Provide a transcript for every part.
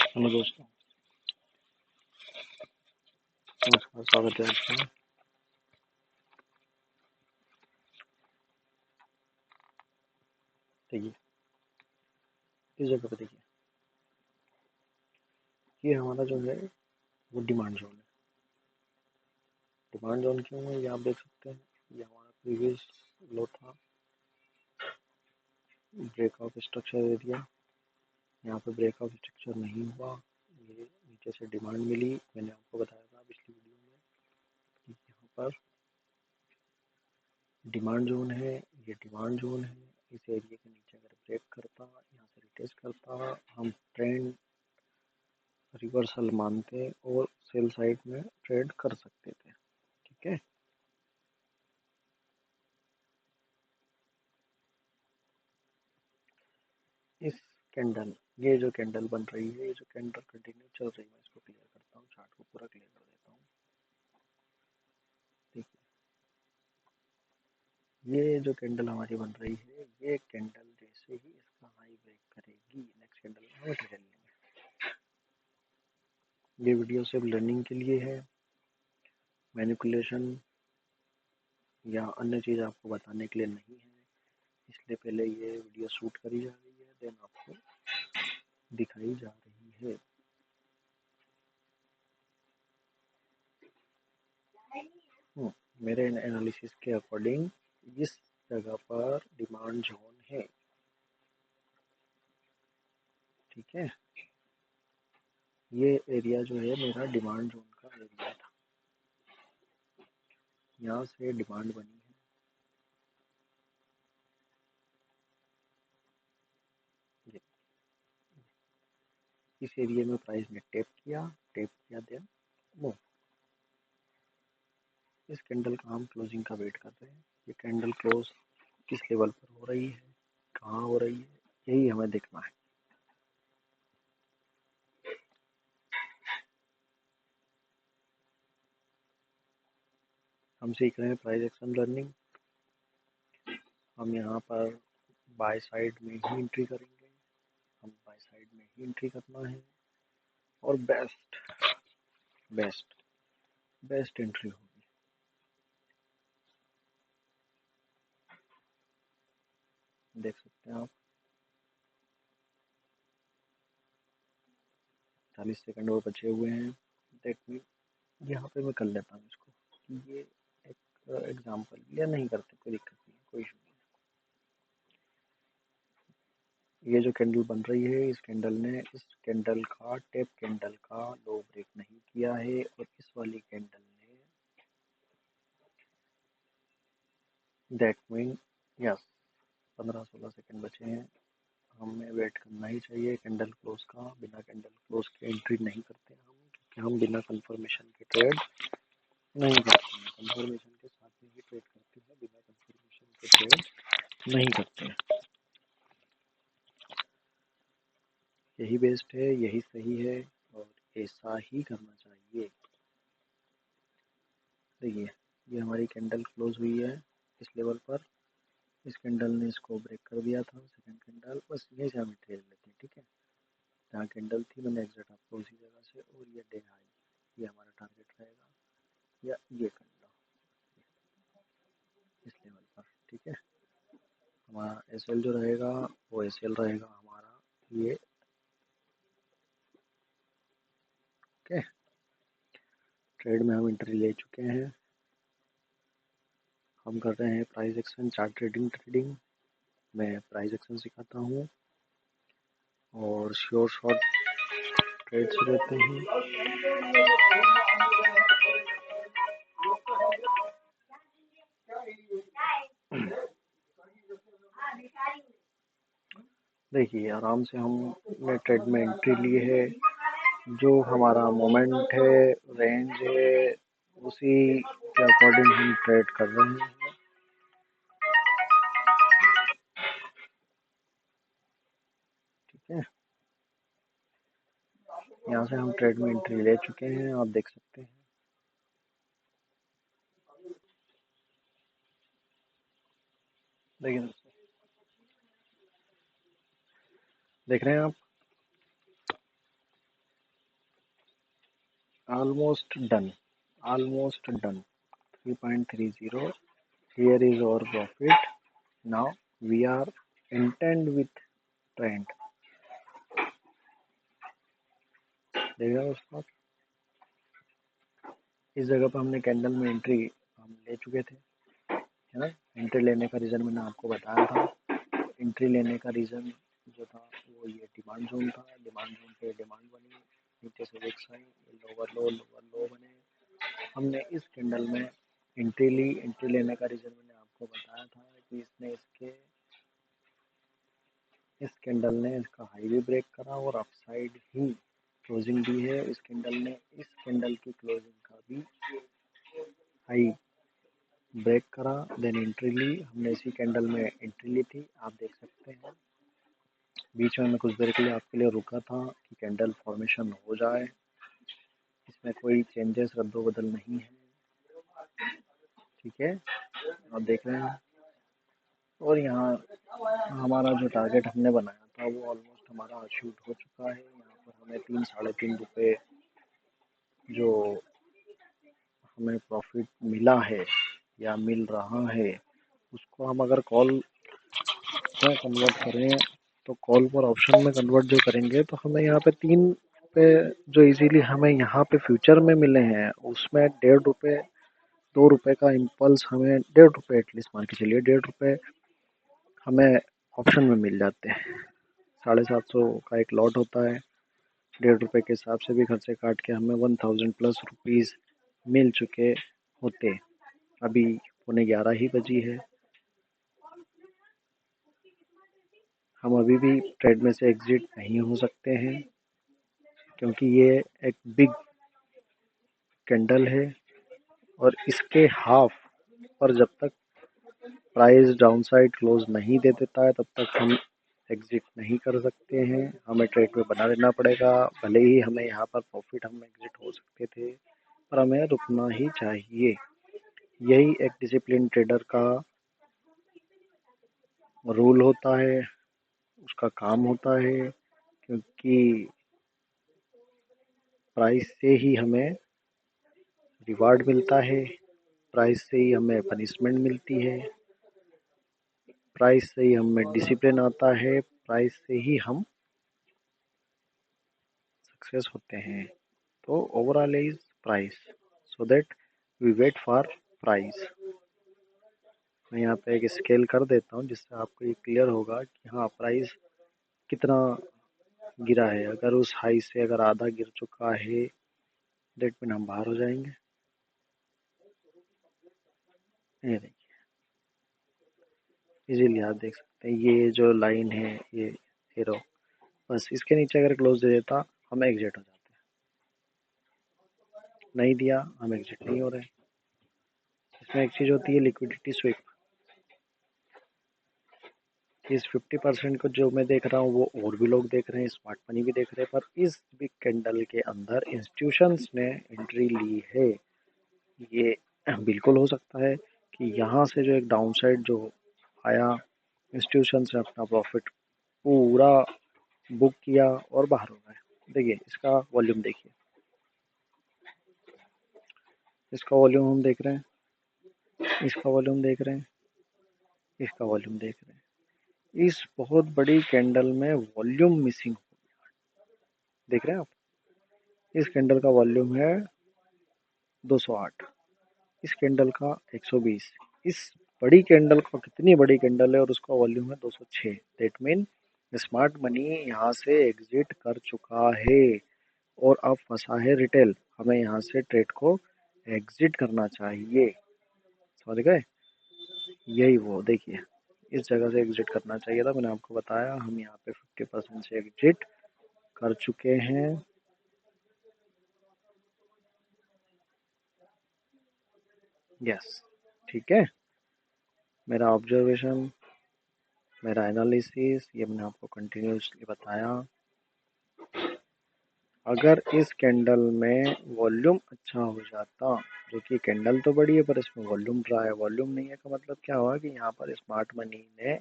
Hello दोस्तों, नमस्कार। स्वागत है आपका। देखिए, इस जगह पे देखिए, ये हमारा जो है वो डिमांड जोन है। डिमांड जोन क्यों है ये आप देख सकते हैं। ये हमारा प्रीवियस लो था, ब्रेक ऑफ स्ट्रक्चर एरिया। यहाँ पे ब्रेक ऑफ स्ट्रक्चर नहीं हुआ, ये नीचे से डिमांड मिली। मैंने आपको बताया था पिछली वीडियो में कि यहाँ पर डिमांड जोन है। ये डिमांड जोन है। इस एरिया के नीचे अगर ब्रेक करता, यहाँ से रिटेस्ट करता, हम ट्रेंड रिवर्सल मानते और सेल साइड में ट्रेड कर सकते थे। ठीक है, इस कैंडल, ये जो कैंडल बन रही है, ये जो कैंडल कंटिन्यू चल रही है, मैं इसको क्लियर करता हूँ, चार्ट को पूरा क्लियर कर देता हूँ। देखिए, ये जो कैंडल हमारी बन रही है, ये कैंडल जैसे ही इसका हाई ब्रेक करेगी, नेक्स्ट कैंडल में हम ट्रेड लेंगे। ये वीडियो सिर्फ लर्निंग के लिए है, मैनिपुलेशन या अन्य चीज़ आपको बताने के लिए नहीं है। इसलिए पहले ये वीडियो शूट करी जा रही है, देन आपको दिखाई जा रही है। मेरे एनालिसिस के अकॉर्डिंग इस जगह पर डिमांड जोन है। ठीक है, ये एरिया जो है मेरा डिमांड जोन का एरिया था। यहाँ से डिमांड बनी है। ये इस एरिया में प्राइस ने टेप किया देन मूव। इस कैंडल का हम क्लोजिंग का वेट कर रहे हैं। ये कैंडल क्लोज किस लेवल पर हो रही है, कहाँ हो रही है, यही हमें देखना है। हम सीख रहे हैं प्राइस एक्शन लर्निंग। हम यहाँ पर बाय साइड में ही एंट्री करेंगे। हम बाय साइड में ही एंट्री करना है और बेस्ट बेस्ट एंट्री होगी। देख सकते हैं आप, 40 सेकंड और बचे हुए हैं। देख मीन, यहाँ पे मैं कर लेता हूँ इसको। ये एक एग्जांपल, या नहीं करते, कोई दिक्कत नहीं है, कोई इशू नहीं है। ये जो कैंडल बन रही है, इस कैंडल ने इस कैंडल का, टेप कैंडल का लो ब्रेक नहीं किया है, और इस वाली कैंडल ने, दैट मीन, यस, 15-16 सेकंड बचे हैं। हमें वेट करना ही चाहिए कैंडल क्लोज का। बिना कैंडल क्लोज के एंट्री नहीं करते हम, क्योंकि हम बिना कंफर्मेशन के ट्रेड नहीं करते हैं। कंफर्मेशन के साथ में ही ट्रेड करते हैं, बिना कंफर्मेशन के ट्रेड नहीं करते हैं। यही बेस्ट है, यही सही है, और ऐसा ही करना चाहिए। देखिए, ये हमारी कैंडल क्लोज हुई है इस लेवल पर। इस कैंडल ने इसको ब्रेक कर दिया था, सेकंड कैंडल, बस यहीं से हम ट्रेड लेते हैं। ठीक है, जहाँ कैंडल थी मैंने एग्जिट आपको उसी जगह से, और ये डे हाई, ये हमारा टारगेट रहेगा, या ये कर लो इस लेवल पर। ठीक है, हमारा एसएल जो रहेगा वो एसएल रहेगा हमारा ये। ओके, ट्रेड में हम एंट्री ले चुके हैं। हम कर रहे हैं प्राइस एक्शन चार्ट ट्रेडिंग। मैं प्राइस एक्शन सिखाता हूँ और श्योर शॉर्ट ट्रेड्स रहते हैं। देखिए, आराम से हमने ट्रेड में एंट्री ली है। जो हमारा मोमेंट है, रेंज है, उसी के अकॉर्डिंग हम ट्रेड कर रहे हैं। ठीक है, यहाँ से हम ट्रेड में एंट्री ले चुके हैं, आप देख सकते हैं। देखिए दोस्तों, देख रहे हैं आप, almost done, almost done. 3.30. Here is our profit. Now we are intent with trend. देखा उसका, इस जगह पर हमने कैंडल में एंट्री हम ले चुके थे, है ना। एंट्री लेने का रीज़न मैंने आपको बताया था। एंट्री लेने का रीज़न जो था वो ये डिमांड जोन था। डिमांड जोन पे डिमांड बनी, नीचे से विक्स आई, लोअर लो बने। हमने इस कैंडल में एंट्री ली। एंट्री लेने का रीज़न मैंने आपको बताया था कि इसने इस कैंडल ने इसका हाई भी ब्रेक करा और अपसाइड ही क्लोजिंग दी है। इस कैंडल ने इस कैंडल की क्लोजिंग का भी हाई ब्रेक करा, देन एंट्री ली। हमने इसी कैंडल में एंट्री ली थी, आप देख सकते हैं। बीच में मैं कुछ देर के लिए आपके लिए रुका था कि कैंडल फॉर्मेशन हो जाए। इसमें कोई चेंजेस रद्दो बदल नहीं है, ठीक है, आप देख रहे हैं। और यहाँ हमारा जो टारगेट हमने बनाया था वो ऑलमोस्ट हमारा अचीव हो चुका है। यहाँ पर हमें 3-3.5 रुपये जो हमें प्रॉफिट मिला है या मिल रहा है, उसको हम अगर कॉल में कन्वर्ट करें तो कॉल पर ऑप्शन में कन्वर्ट जो करेंगे तो हमें यहाँ पे 3 रुपये जो इजीली हमें यहाँ पे फ्यूचर में मिले हैं, उसमें 1.5 रुपये 2 रुपये का इम्पल्स हमें 1.5 रुपये एटलीस्ट मान के चलिए 1.5 रुपये हमें ऑप्शन में मिल जाते हैं। 750 का एक लॉट होता है, 1.5 रुपये के हिसाब से भी खर्चे काट के हमें 1000+ रुपीज़ मिल चुके होते। अभी 11:15 ही बजी है, हम अभी भी ट्रेड में से एग्जिट नहीं हो सकते हैं क्योंकि ये एक बिग कैंडल है और इसके हाफ पर जब तक प्राइस डाउनसाइड क्लोज नहीं दे देता है तब तक हम एग्जिट नहीं कर सकते हैं। हमें ट्रेड में बना रहना पड़ेगा। भले ही हमें यहाँ पर प्रॉफिट हम एग्जिट हो सकते थे, पर हमें रुकना ही चाहिए। यही एक डिसिप्लिन ट्रेडर का रूल होता है, उसका काम होता है, क्योंकि प्राइस से ही हमें रिवार्ड मिलता है, प्राइस से ही हमें पनिशमेंट मिलती है, प्राइस से ही हमें डिसिप्लिन आता है, प्राइस से ही हम सक्सेस होते हैं। तो overall is price, so that we wait for price. मैं यहाँ पे एक स्केल कर देता हूँ जिससे आपको ये क्लियर होगा कि हाँ प्राइस कितना गिरा है। अगर उस हाई से अगर आधा गिर चुका है, डेट में हम बाहर हो जाएंगे। ये देखिए, इजीली आप देख सकते हैं ये जो लाइन है ये एरो, बस इसके नीचे अगर क्लोज दे देता हम एग्जिट हो जाते। नहीं दिया, हम एग्जिट नहीं हो रहे। इसमें एक चीज़ होती है लिक्विडिटी स्विप। इस 50% को जो मैं देख रहा हूँ वो और भी लोग देख रहे हैं, स्मार्ट मनी भी देख रहे हैं, पर इस बिग कैंडल के अंदर इंस्टीट्यूशंस ने एंट्री ली है। ये बिल्कुल हो सकता है कि यहाँ से जो एक डाउनसाइड जो आया, इंस्टीट्यूशंस ने अपना प्रॉफिट पूरा बुक किया और बाहर हो गए। देखिए इसका वॉल्यूम, देखिए इसका वॉल्यूम हम देख रहे हैं, इसका वॉल्यूम देख रहे हैं, इसका वॉल्यूम देख रहे हैं। इस बहुत बड़ी कैंडल में वॉल्यूम मिसिंग देख रहे हैं आप। इस कैंडल का वॉल्यूम है 208, इस कैंडल का 120। इस बड़ी कैंडल का, कितनी बड़ी कैंडल है और उसका वॉल्यूम है 206। दैट मीन स्मार्ट मनी यहाँ से एग्जिट कर चुका है और अब फंसा है रिटेल। हमें यहाँ से ट्रेड को एग्जिट करना चाहिए, समझ गए। यही वो देखिए, इस जगह से एग्जिट करना चाहिए था। मैंने आपको बताया हम यहाँ पे 50% से एग्जिट कर चुके हैं। यस, ठीक है। मेरा ऑब्जर्वेशन, मेरा एनालिसिस, ये मैंने आपको कंटिन्यूसली बताया। अगर इस कैंडल में वॉल्यूम अच्छा हो जाता, जो कि कैंडल तो बड़ी है पर इसमें वॉल्यूम ड्रा है, वॉल्यूम नहीं है का मतलब क्या हुआ कि यहाँ पर स्मार्ट मनी ने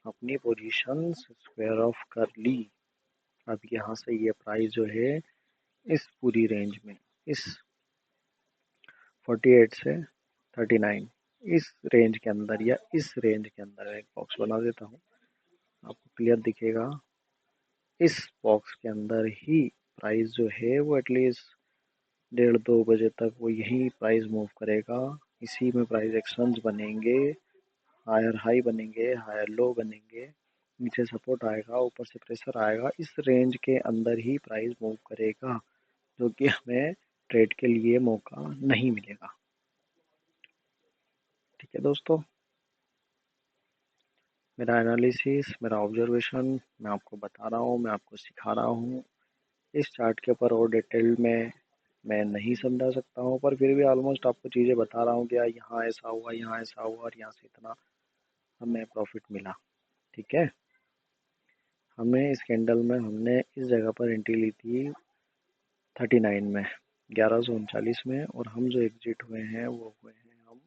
अपनी पोजीशन स्क्वायर ऑफ कर ली। अब यहाँ से ये प्राइस जो है इस पूरी रेंज में, इस 48 से 39 इस रेंज के अंदर या इस रेंज के अंदर एक बॉक्स बना देता हूँ, आपको क्लियर दिखेगा। इस बॉक्स के अंदर ही प्राइस जो है वो एटलीस्ट 1:30-2 बजे तक वो यही प्राइस मूव करेगा। इसी में प्राइस एक्शंस बनेंगे, हायर हाई बनेंगे, हायर लो बनेंगे, नीचे सपोर्ट आएगा, ऊपर से प्रेशर आएगा। इस रेंज के अंदर ही प्राइस मूव करेगा, जो कि हमें ट्रेड के लिए मौका नहीं मिलेगा। ठीक है दोस्तों, मेरा एनालिसिस, मेरा ऑब्जर्वेशन मैं आपको बता रहा हूँ, मैं आपको सिखा रहा हूँ। इस चार्ट के ऊपर और डिटेल में मैं नहीं समझा सकता हूँ, पर फिर भी ऑलमोस्ट आपको चीज़ें बता रहा हूँ कि यहाँ ऐसा हुआ, यहाँ ऐसा हुआ और यहाँ से इतना हमें प्रॉफिट मिला। ठीक है, हमें इस कैंडल में हमने इस जगह पर एंट्री ली थी 39 में, 1139 में, और हम जो एग्जिट हुए हैं वो हुए हैं हम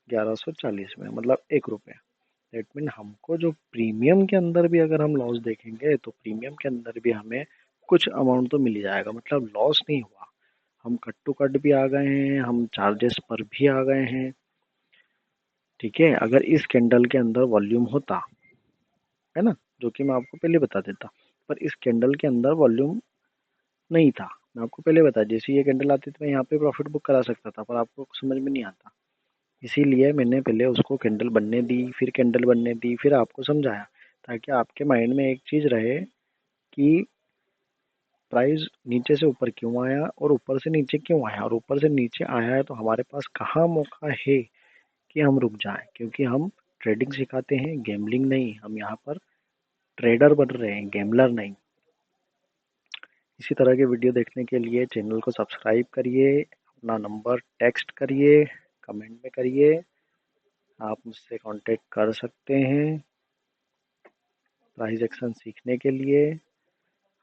1140 में, मतलब 1 रुपये। दैट मीन हमको जो प्रीमियम के अंदर भी अगर हम लॉस देखेंगे तो प्रीमियम के अंदर भी हमें कुछ अमाउंट तो मिल ही जाएगा, मतलब लॉस नहीं हुआ। हम कट टू कट भी आ गए हैं, हम चार्जेस पर भी आ गए हैं। ठीक है, अगर इस कैंडल के अंदर वॉल्यूम होता है ना, जो कि मैं आपको पहले बता देता, पर इस कैंडल के अंदर वॉल्यूम नहीं था। मैं आपको पहले बता, जैसे ये कैंडल आती थी मैं यहाँ पे प्रॉफिट बुक करा सकता था, पर आपको समझ में नहीं आता, इसीलिए मैंने पहले उसको कैंडल बनने दी, फिर कैंडल बनने दी, फिर आपको समझाया, ताकि आपके माइंड में एक चीज़ रहे कि प्राइस नीचे से ऊपर क्यों आया और ऊपर से नीचे क्यों आया, और ऊपर से नीचे आया है तो हमारे पास कहाँ मौका है कि हम रुक जाएं, क्योंकि हम ट्रेडिंग सिखाते हैं, गैम्बलिंग नहीं। हम यहाँ पर ट्रेडर बन रहे हैं, गैम्बलर नहीं। इसी तरह के वीडियो देखने के लिए चैनल को सब्सक्राइब करिए, अपना नंबर टेक्स्ट करिए, कमेंट में करिए, आप मुझसे कांटेक्ट कर सकते हैं प्राइस एक्शन सीखने के लिए।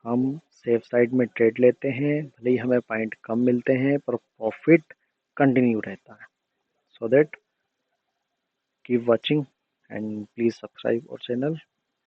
हम सेफ साइड में ट्रेड लेते हैं, भले ही हमें पॉइंट कम मिलते हैं पर प्रॉफिट कंटिन्यू रहता है। So that keep watching and please subscribe our channel.